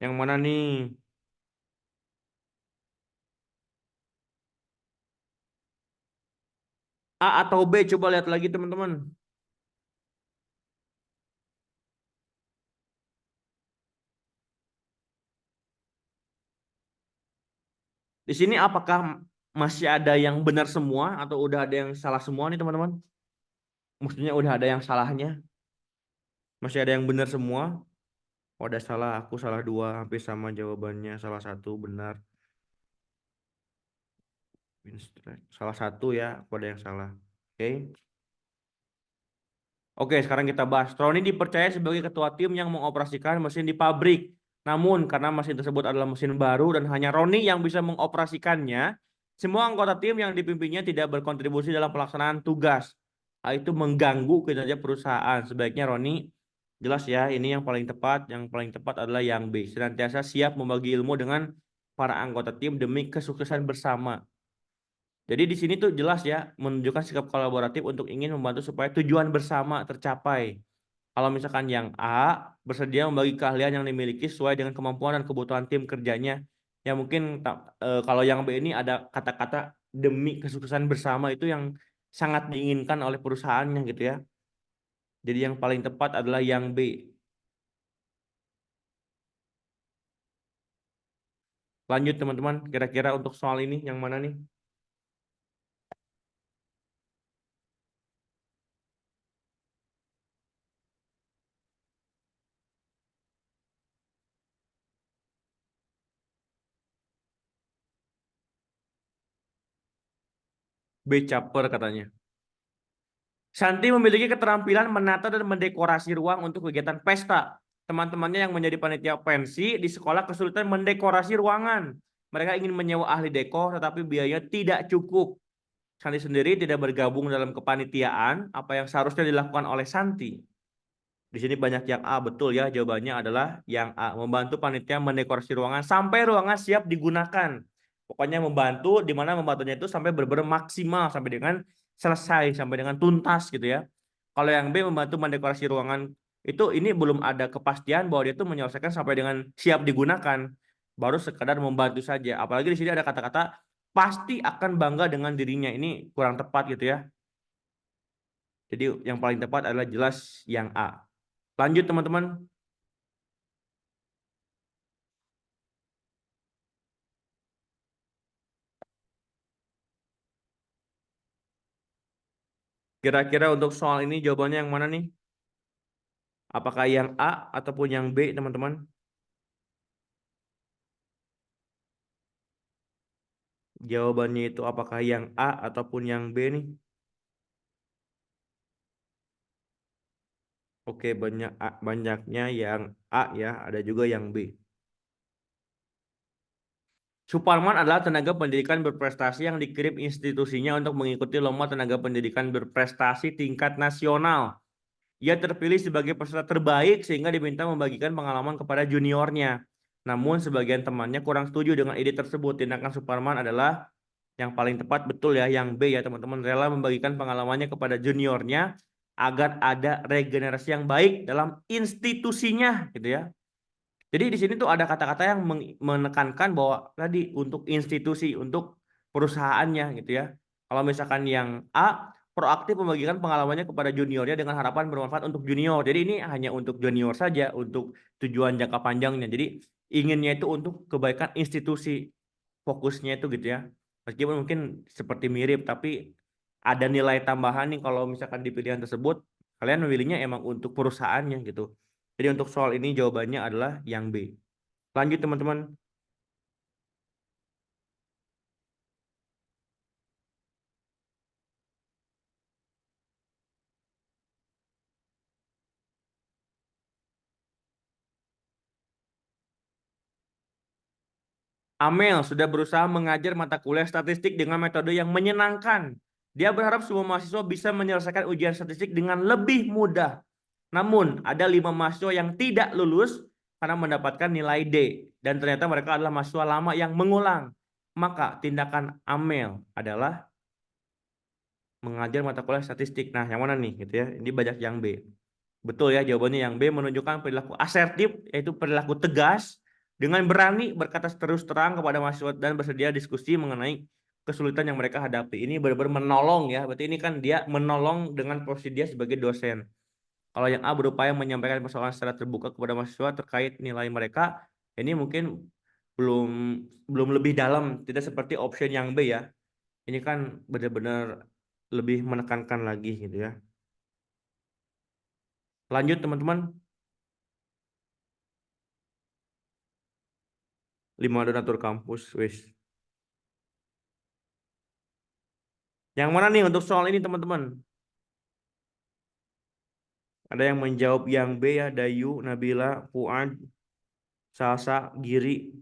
Yang mana nih? A atau B? Coba lihat lagi teman-teman. Di sini apakah masih ada yang benar semua atau udah ada yang salah semua nih teman-teman? Maksudnya udah ada yang salahnya? Masih ada yang benar semua? Oh, ada salah, aku salah dua, hampir sama jawabannya. Salah satu benar. Salah satu ya, aku ada yang salah. Oke. Oke, sekarang kita bahas. Roni dipercaya sebagai ketua tim yang mengoperasikan mesin di pabrik. Namun, karena mesin tersebut adalah mesin baru dan hanya Roni yang bisa mengoperasikannya, semua anggota tim yang dipimpinnya tidak berkontribusi dalam pelaksanaan tugas. Hal itu mengganggu kinerja perusahaan. Sebaiknya Roni, jelas ya, ini yang paling tepat. Yang paling tepat adalah yang B. Senantiasa siap membagi ilmu dengan para anggota tim demi kesuksesan bersama. Jadi di sini tuh jelas ya menunjukkan sikap kolaboratif untuk ingin membantu supaya tujuan bersama tercapai. Kalau misalkan yang A bersedia membagi keahlian yang dimiliki sesuai dengan kemampuan dan kebutuhan tim kerjanya. Ya mungkin kalau yang B ini ada kata-kata demi kesuksesan bersama itu yang sangat diinginkan oleh perusahaannya gitu ya. Jadi yang paling tepat adalah yang B. Lanjut teman-teman, kira-kira untuk soal ini yang mana nih? B caper katanya. Santi memiliki keterampilan menata dan mendekorasi ruang untuk kegiatan pesta. Teman-temannya yang menjadi panitia pensi di sekolah kesulitan mendekorasi ruangan. Mereka ingin menyewa ahli dekor, tetapi biaya tidak cukup. Santi sendiri tidak bergabung dalam kepanitiaan, apa yang seharusnya dilakukan oleh Santi. Di sini banyak yang A, betul ya. Jawabannya adalah yang A, membantu panitia mendekorasi ruangan sampai ruangan siap digunakan. Pokoknya membantu, di mana membantunya itu sampai benar-benar maksimal, sampai dengan selesai, sampai dengan tuntas gitu ya. Kalau yang B membantu mendekorasi ruangan itu ini belum ada kepastian bahwa dia itu menyelesaikan sampai dengan siap digunakan. Baru sekadar membantu saja. Apalagi di sini ada kata-kata pasti akan bangga dengan dirinya. Ini kurang tepat gitu ya. Jadi yang paling tepat adalah jelas yang A. Lanjut teman-teman. Kira-kira untuk soal ini jawabannya yang mana nih? Apakah yang A ataupun yang B, teman-teman? Jawabannya itu apakah yang A ataupun yang B nih? Oke, banyaknya yang A ya, ada juga yang B. Suparman adalah tenaga pendidikan berprestasi yang dikirim institusinya untuk mengikuti lomba tenaga pendidikan berprestasi tingkat nasional. Ia terpilih sebagai peserta terbaik sehingga diminta membagikan pengalaman kepada juniornya. Namun sebagian temannya kurang setuju dengan ide tersebut. Tindakan Suparman adalah yang paling tepat, betul ya, yang B ya teman-teman, rela membagikan pengalamannya kepada juniornya agar ada regenerasi yang baik dalam institusinya gitu ya. Jadi di sini tuh ada kata-kata yang menekankan bahwa tadi untuk institusi, untuk perusahaannya gitu ya. Kalau misalkan yang A proaktif membagikan pengalamannya kepada juniornya dengan harapan bermanfaat untuk junior. Jadi ini hanya untuk junior saja, untuk tujuan jangka panjangnya. Jadi inginnya itu untuk kebaikan institusi, fokusnya itu gitu ya. Meskipun mungkin seperti mirip, tapi ada nilai tambahan nih kalau misalkan di pilihan tersebut kalian memilihnya emang untuk perusahaannya gitu. Jadi untuk soal ini jawabannya adalah yang B. Lanjut teman-teman. Amel sudah berusaha mengajar mata kuliah statistik dengan metode yang menyenangkan. Dia berharap semua mahasiswa bisa menyelesaikan ujian statistik dengan lebih mudah. Namun, ada 5 mahasiswa yang tidak lulus karena mendapatkan nilai D. Dan ternyata mereka adalah mahasiswa lama yang mengulang. Maka tindakan Amel adalah mengajar mata kuliah statistik. Nah, yang mana nih gitu ya? Ini banyak yang B. Betul ya, jawabannya yang B menunjukkan perilaku asertif, yaitu perilaku tegas dengan berani berkata terus terang kepada mahasiswa dan bersedia diskusi mengenai kesulitan yang mereka hadapi. Ini benar-benar menolong ya. Berarti ini kan dia menolong dengan posisi dia sebagai dosen. Kalau yang A berupaya menyampaikan persoalan secara terbuka kepada mahasiswa terkait nilai mereka, ini mungkin belum belum lebih dalam, tidak seperti option yang B ya. Ini kan benar-benar lebih menekankan lagi gitu ya. Lanjut teman-teman, 5 donatur kampus, wis. Yang mana nih untuk soal ini teman-teman? Ada yang menjawab yang B ya, Dayu, Nabila, Fuad, Salsa, Giri.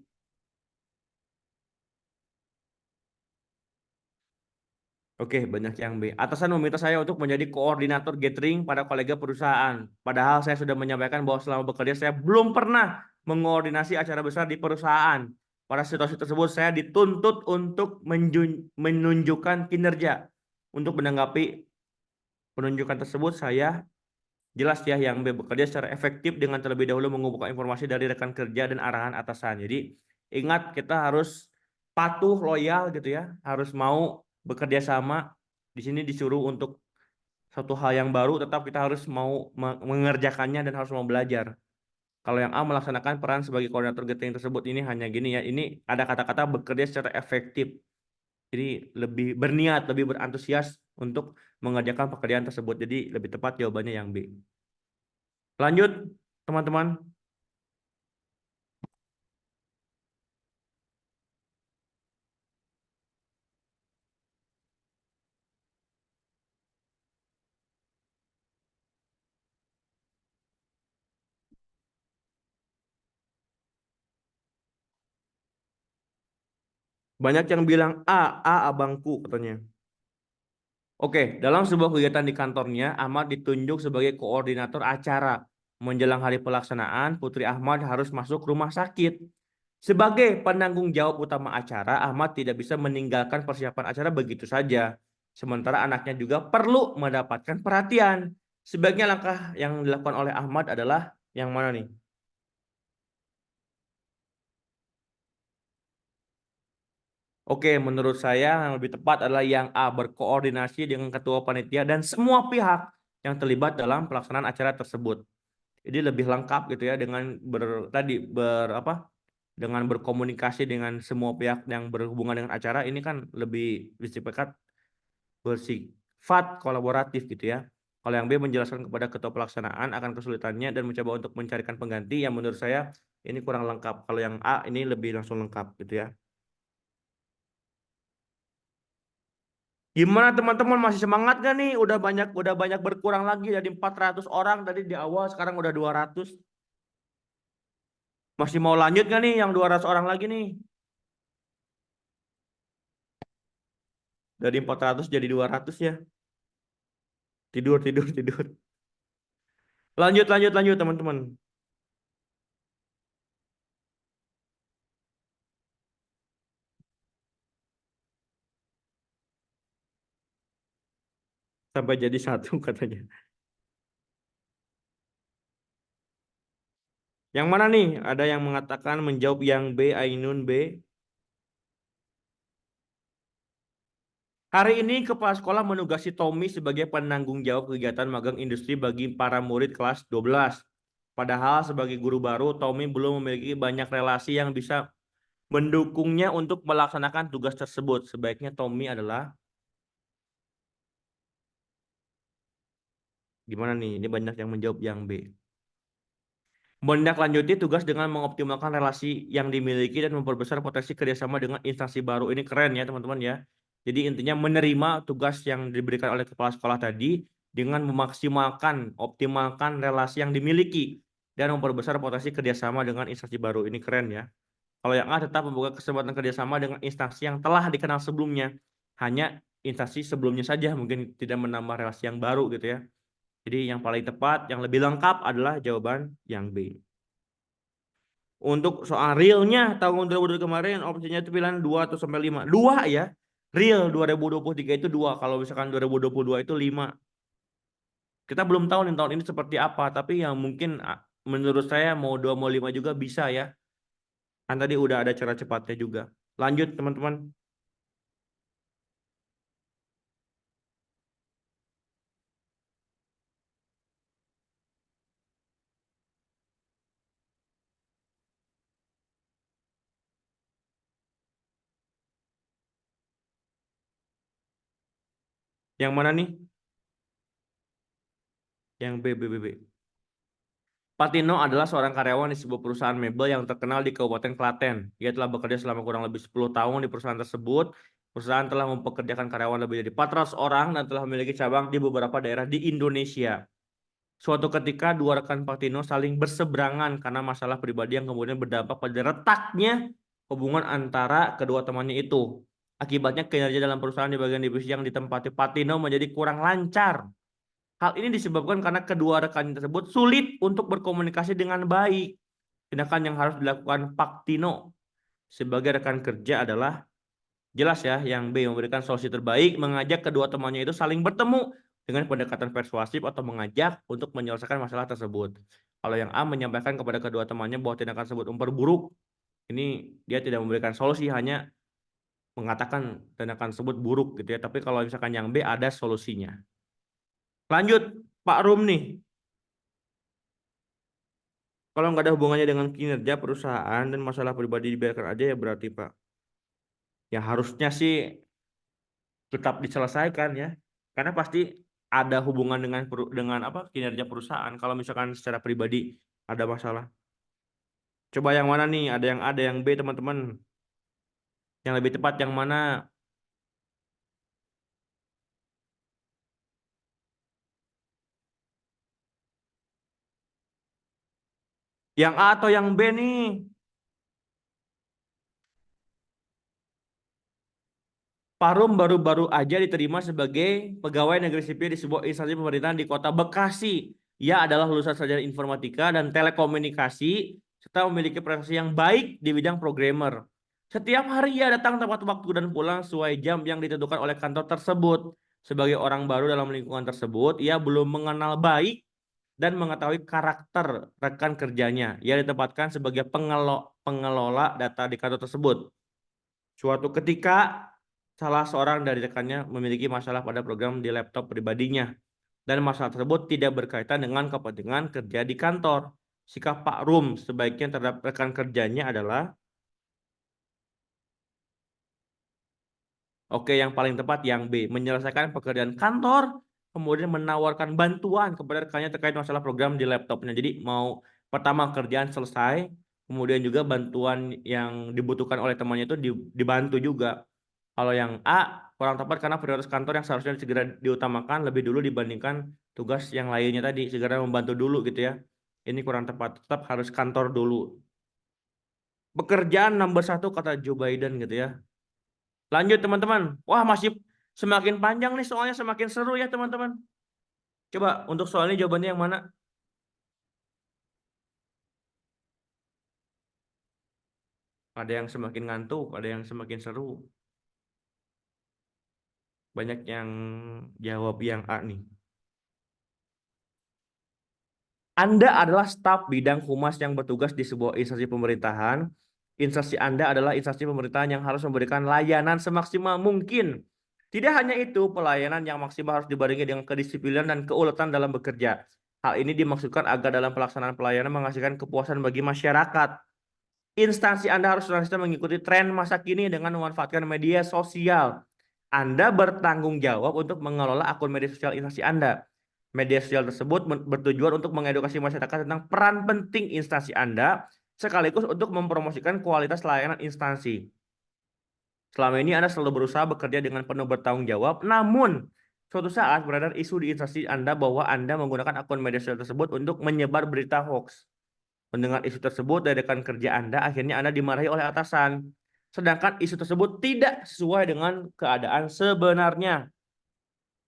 Oke, banyak yang B. Atasan meminta saya untuk menjadi koordinator gathering pada kolega perusahaan. Padahal saya sudah menyampaikan bahwa selama bekerja saya belum pernah mengoordinasi acara besar di perusahaan. Pada situasi tersebut saya dituntut untuk menunjukkan kinerja. Untuk menanggapi penunjukan tersebut saya jelas ya yang B bekerja secara efektif dengan terlebih dahulu mengumpulkan informasi dari rekan kerja dan arahan atasan. Jadi ingat kita harus patuh, loyal gitu ya, harus mau bekerja sama. Di sini disuruh untuk satu hal yang baru, tetap kita harus mau mengerjakannya dan harus mau belajar. Kalau yang A melaksanakan peran sebagai koordinator gathering tersebut ini hanya gini ya, ini ada kata-kata bekerja secara efektif. Jadi lebih berniat, lebih berantusias untuk mengerjakan pekerjaan tersebut. Jadi lebih tepat jawabannya yang B. Lanjut, teman-teman. Banyak yang bilang A abangku katanya. Oke, dalam sebuah kegiatan di kantornya, Ahmad ditunjuk sebagai koordinator acara. Menjelang hari pelaksanaan, Putri Ahmad harus masuk rumah sakit. Sebagai penanggung jawab utama acara, Ahmad tidak bisa meninggalkan persiapan acara begitu saja. Sementara anaknya juga perlu mendapatkan perhatian. Sebaiknya langkah yang dilakukan oleh Ahmad adalah yang mana nih? Oke, menurut saya yang lebih tepat adalah yang A, berkoordinasi dengan ketua panitia dan semua pihak yang terlibat dalam pelaksanaan acara tersebut. Jadi lebih lengkap gitu ya dengan apa? Dengan berkomunikasi dengan semua pihak yang berhubungan dengan acara ini kan lebih bersifat kolaboratif gitu ya. Kalau yang B menjelaskan kepada ketua pelaksanaan akan kesulitannya dan mencoba untuk mencarikan pengganti yang menurut saya ini kurang lengkap. Kalau yang A ini lebih langsung lengkap gitu ya. Gimana teman-teman masih semangat gak nih? Udah banyak berkurang lagi dari 400 orang tadi di awal sekarang udah 200. Masih mau lanjut gak nih yang 200 orang lagi nih? Dari 400 jadi 200 ya. Tidur tidur tidur. Lanjut teman-teman. Sampai jadi satu katanya. Yang mana nih? Ada yang mengatakan menjawab yang B, Ainun B. Hari ini kepala sekolah menugasi Tommy sebagai penanggung jawab kegiatan magang industri bagi para murid kelas 12. Padahal sebagai guru baru, Tommy belum memiliki banyak relasi yang bisa mendukungnya untuk melaksanakan tugas tersebut. Sebaiknya Tommy adalah gimana nih? Ini banyak yang menjawab yang B. Menindaklanjuti tugas dengan mengoptimalkan relasi yang dimiliki dan memperbesar potensi kerjasama dengan instansi baru. Ini keren ya teman-teman ya. Jadi intinya menerima tugas yang diberikan oleh kepala sekolah tadi dengan memaksimalkan, optimalkan relasi yang dimiliki dan memperbesar potensi kerjasama dengan instansi baru. Ini keren ya. Kalau yang A tetap membuka kesempatan kerjasama dengan instansi yang telah dikenal sebelumnya. Hanya instansi sebelumnya saja mungkin tidak menambah relasi yang baru gitu ya. Jadi yang paling tepat, yang lebih lengkap adalah jawaban yang B. Untuk soal realnya tahun 2020 kemarin opsinya itu pilihan 2 atau sampai 5. 2 ya. Real 2023 itu 2. Kalau misalkan 2022 itu 5. Kita belum tahu nih tahun ini seperti apa. Tapi yang mungkin menurut saya mau 2 mau 5 juga bisa ya. Kan tadi udah ada cara cepatnya juga. Lanjut, teman-teman. Yang mana nih? Yang B, B, B, B. Patino adalah seorang karyawan di sebuah perusahaan mebel yang terkenal di Kabupaten Klaten. Ia telah bekerja selama kurang lebih 10 tahun di perusahaan tersebut. Perusahaan telah mempekerjakan karyawan lebih dari 400 orang dan telah memiliki cabang di beberapa daerah di Indonesia. Suatu ketika dua rekan Patino saling berseberangan karena masalah pribadi yang kemudian berdampak pada retaknya hubungan antara kedua temannya itu. Akibatnya kinerja dalam perusahaan di bagian divisi yang ditempati Patino menjadi kurang lancar. Hal ini disebabkan karena kedua rekan tersebut sulit untuk berkomunikasi dengan baik. Tindakan yang harus dilakukan Pak Tino sebagai rekan kerja adalah jelas ya, yang B memberikan solusi terbaik, mengajak kedua temannya itu saling bertemu dengan pendekatan persuasif atau mengajak untuk menyelesaikan masalah tersebut. Kalau yang A menyampaikan kepada kedua temannya bahwa tindakan tersebut memperburuk, ini dia tidak memberikan solusi, hanya mengatakan tindakan tersebut buruk gitu ya. Tapi kalau misalkan yang B ada solusinya. Lanjut, Pak Rum nih. Kalau nggak ada hubungannya dengan kinerja perusahaan dan masalah pribadi dibiarkan aja ya berarti Pak. Ya harusnya sih tetap diselesaikan ya. Karena pasti ada hubungan dengan apa kinerja perusahaan. Kalau misalkan secara pribadi ada masalah. Coba yang mana nih? Ada yang A, ada yang B, teman-teman. Yang lebih tepat yang mana? Yang A atau yang B nih? Parum baru-baru aja diterima sebagai pegawai negeri sipil di sebuah instansi pemerintahan di Kota Bekasi. Ia adalah lulusan sarjana informatika dan telekomunikasi serta memiliki prestasi yang baik di bidang programmer. Setiap hari ia datang tepat waktu dan pulang sesuai jam yang ditentukan oleh kantor tersebut. Sebagai orang baru dalam lingkungan tersebut, ia belum mengenal baik dan mengetahui karakter rekan kerjanya. Ia ditempatkan sebagai pengelola data di kantor tersebut. Suatu ketika, salah seorang dari rekannya memiliki masalah pada program di laptop pribadinya, dan masalah tersebut tidak berkaitan dengan kepentingan kerja di kantor. Sikap Pak Rum sebaiknya terhadap rekan kerjanya adalah, oke, yang paling tepat yang B, menyelesaikan pekerjaan kantor, kemudian menawarkan bantuan kepada rekannya terkait masalah program di laptopnya. Jadi mau pertama kerjaan selesai, kemudian juga bantuan yang dibutuhkan oleh temannya itu dibantu juga. Kalau yang A kurang tepat karena prioritas kantor yang seharusnya segera diutamakan lebih dulu dibandingkan tugas yang lainnya tadi, segera membantu dulu gitu ya. Ini kurang tepat, tetap harus kantor dulu. Pekerjaan nomor satu kata Joe Biden gitu ya. Lanjut teman-teman. Wah masih semakin panjang nih soalnya semakin seru ya teman-teman. Coba untuk soal ini jawabannya yang mana? Ada yang semakin ngantuk, ada yang semakin seru. Banyak yang jawab yang A nih. Anda adalah staf bidang humas yang bertugas di sebuah instansi pemerintahan. Instansi Anda adalah instansi pemerintahan yang harus memberikan layanan semaksimal mungkin. Tidak hanya itu, pelayanan yang maksimal harus dibarengi dengan kedisiplinan dan keuletan dalam bekerja. Hal ini dimaksudkan agar dalam pelaksanaan pelayanan menghasilkan kepuasan bagi masyarakat. Instansi Anda harus senantiasa mengikuti tren masa kini dengan memanfaatkan media sosial. Anda bertanggung jawab untuk mengelola akun media sosial instansi Anda. Media sosial tersebut bertujuan untuk mengedukasi masyarakat tentang peran penting instansi Anda, sekaligus untuk mempromosikan kualitas layanan instansi. Selama ini Anda selalu berusaha bekerja dengan penuh bertanggung jawab, namun suatu saat beredar isu di instansi Anda bahwa Anda menggunakan akun media sosial tersebut untuk menyebar berita hoax. Mendengar isu tersebut dari rekan kerja Anda, akhirnya Anda dimarahi oleh atasan. Sedangkan isu tersebut tidak sesuai dengan keadaan sebenarnya.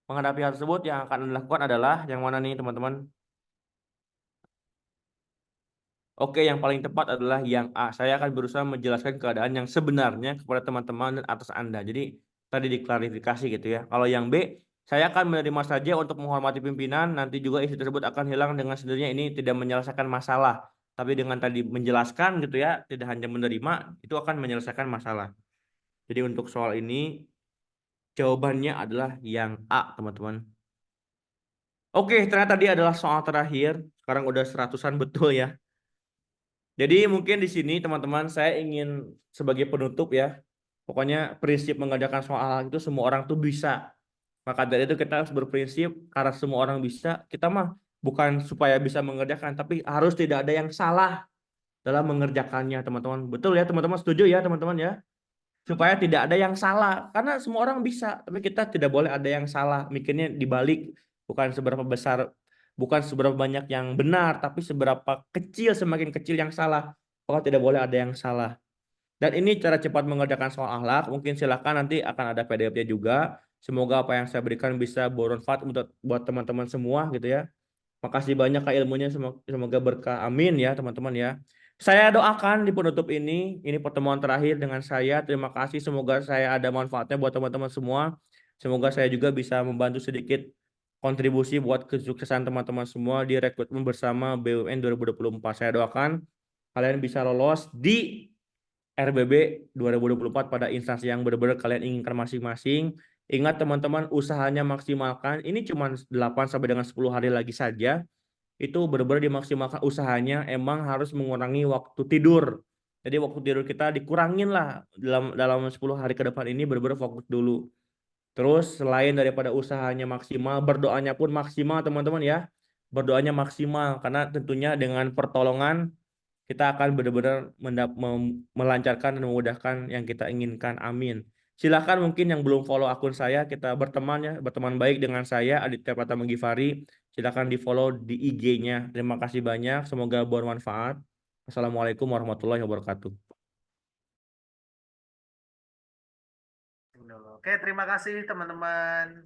Menghadapi hal tersebut, yang akan Anda lakukan adalah yang mana nih, teman-teman? Oke, yang paling tepat adalah yang A. Saya akan berusaha menjelaskan keadaan yang sebenarnya kepada teman-teman dan atas Anda. Jadi, tadi diklarifikasi gitu ya. Kalau yang B, saya akan menerima saja untuk menghormati pimpinan. Nanti juga isu tersebut akan hilang dengan sendirinya. Ini tidak menyelesaikan masalah. tapi dengan tadi menjelaskan gitu ya, tidak hanya menerima, itu akan menyelesaikan masalah. Jadi untuk soal ini jawabannya adalah yang A, teman-teman. Oke, ternyata dia adalah soal terakhir. Sekarang udah seratusan betul ya. Jadi mungkin di sini teman-teman saya ingin sebagai penutup ya. Pokoknya prinsip mengerjakan soal itu semua orang tuh bisa. Maka dari itu kita harus berprinsip karena semua orang bisa. Kita mah bukan supaya bisa mengerjakan, tapi harus tidak ada yang salah dalam mengerjakannya, teman-teman. Betul ya, teman-teman? Setuju ya, teman-teman ya? Supaya tidak ada yang salah. Karena semua orang bisa, tapi kita tidak boleh ada yang salah. Mikirnya dibalik, bukan seberapa besar, bukan seberapa banyak yang benar, tapi seberapa kecil, semakin kecil yang salah. Maka tidak boleh ada yang salah. Dan ini cara cepat mengerjakan soal akhlak. Mungkin silakan nanti akan ada PDF-nya juga. Semoga apa yang saya berikan bisa bermanfaat untuk buat teman-teman semua gitu ya. Makasih banyak Kak ilmunya, semoga berkah. Amin ya teman-teman ya. Saya doakan di penutup ini pertemuan terakhir dengan saya. Terima kasih, semoga saya ada manfaatnya buat teman-teman semua. Semoga saya juga bisa membantu sedikit kontribusi buat kesuksesan teman-teman semua di rekrutmen bersama BUMN 2024. Saya doakan kalian bisa lolos di RBB 2024 pada instansi yang benar-benar kalian inginkan masing-masing. Ingat teman-teman, usahanya maksimalkan. Ini cuma 8 sampai dengan 10 hari lagi saja. Itu benar-benar dimaksimalkan usahanya. Emang harus mengurangi waktu tidur. Jadi waktu tidur kita dikurangin lah dalam 10 hari ke depan ini, benar-benar fokus dulu. Terus selain daripada usahanya maksimal, berdoanya pun maksimal teman-teman ya. Berdoanya maksimal karena tentunya dengan pertolongan kita akan benar-benar melancarkan dan memudahkan yang kita inginkan. Amin. Silakan mungkin yang belum follow akun saya, kita berteman ya, berteman baik dengan saya Aditya Pratama Givari. Silakan di follow di IG-nya. Terima kasih banyak, semoga bermanfaat. Assalamualaikum warahmatullahi wabarakatuh. Oke, terima kasih teman-teman.